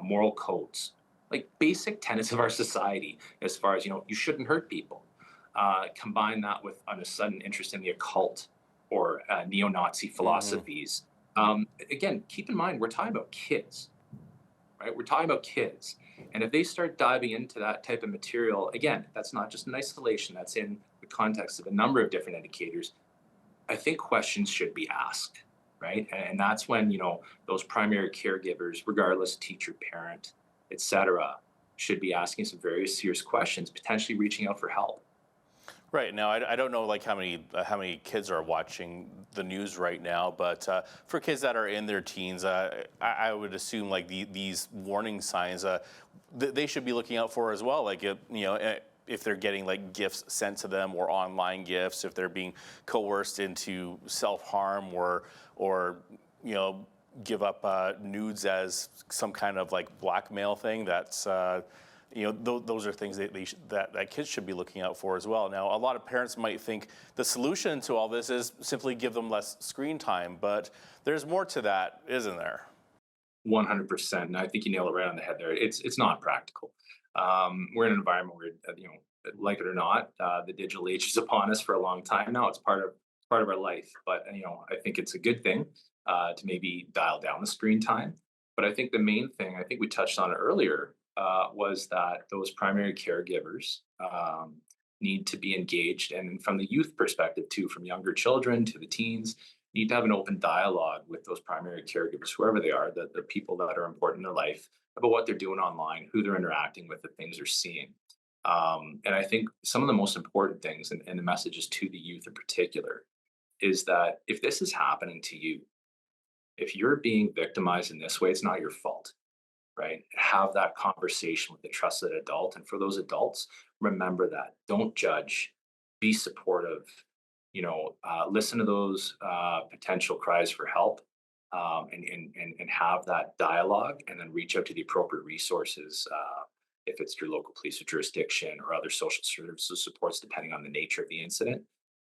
moral codes, like basic tenets of our society, as far as, you shouldn't hurt people. Combine that with on a sudden interest in the occult or neo-Nazi philosophies. Again, keep in mind, we're talking about kids, right? We're talking about kids. And if they start diving into that type of material, again, that's not just in isolation, that's in the context of a number of different indicators. I think questions should be asked, right? And that's when, those primary caregivers, regardless, teacher, parent, et cetera, should be asking some very serious questions, potentially reaching out for help. Right. Now, I don't know how many kids are watching the news right now, but for kids that are in their teens, I would assume these warning signs, they should be looking out for as well. If they're getting gifts sent to them or online gifts, if they're being coerced into self-harm or give up nudes as some kind of blackmail thing, that's those are things that kids should be looking out for as well. Now, a lot of parents might think the solution to all this is simply give them less screen time, but there's more to that, isn't there? 100%. And I think you nail it right on the head there. It's not practical. We're in an environment where, like it or not, the digital age is upon us for a long time now. It's part of our life. But, I think it's a good thing to maybe dial down the screen time. But I think the main thing, I think we touched on it earlier, was that those primary caregivers need to be engaged, and from the youth perspective too, from younger children to the teens, need to have an open dialogue with those primary caregivers, whoever they are, the people that are important in their life, about what they're doing online, who they're interacting with, the things they're seeing. And I think some of the most important things, and the messages to the youth in particular, is that if this is happening to you, if you're being victimized in this way, it's not your fault. Right? Have that conversation with the trusted adult. And for those adults, remember that. Don't judge. Be supportive. Listen to those potential cries for help, and have that dialogue, and then reach out to the appropriate resources, if it's your local police or jurisdiction or other social services supports, depending on the nature of the incident.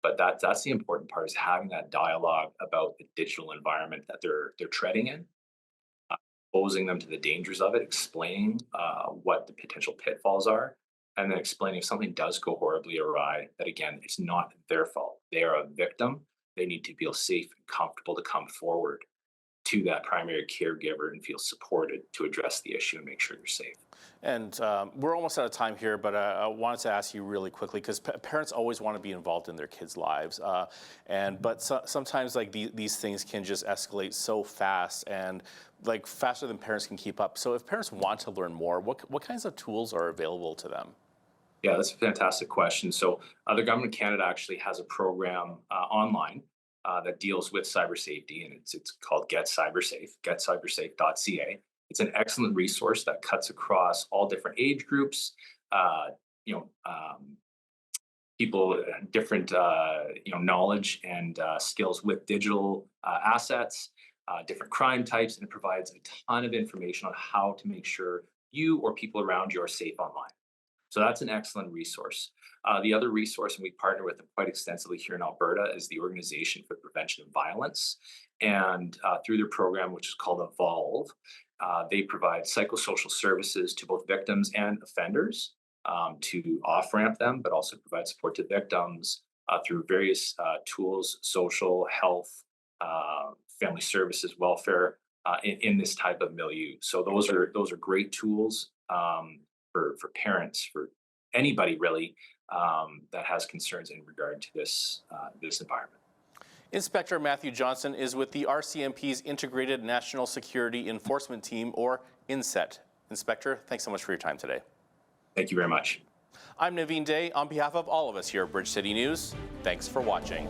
But that's the important part, is having that dialogue about the digital environment that they're treading in, exposing them to the dangers of it, explaining what the potential pitfalls are, and then explaining if something does go horribly awry, that again, it's not their fault. They are a victim. They need to feel safe and comfortable to come forward to that primary caregiver and feel supported to address the issue and make sure they're safe. And we're almost out of time here, but I wanted to ask you really quickly, because parents always want to be involved in their kids' lives, but sometimes these things can just escalate so fast, and faster than parents can keep up. So if parents want to learn more, what kinds of tools are available to them? Yeah, that's a fantastic question. So the Government of Canada actually has a program online that deals with cyber safety, and it's called Get Cybersafe, getcybersafe.ca. It's an excellent resource that cuts across all different age groups, people, different knowledge and skills with digital assets, different crime types, and it provides a ton of information on how to make sure you or people around you are safe online. So that's an excellent resource. The other resource, and we partner with them quite extensively here in Alberta, is the Organization for the Prevention of Violence. And through their program, which is called Evolve, they provide psychosocial services to both victims and offenders to off-ramp them, but also provide support to victims through various tools, social, health, family services, welfare, in this type of milieu. So those are great tools for parents, for anybody really that has concerns in regard to this environment. Inspector Matthew Johnson is with the RCMP's Integrated National Security Enforcement Team, or INSET. Inspector, thanks so much for your time today. Thank you very much. I'm Naveen Day. On behalf of all of us here at Bridge City News, thanks for watching.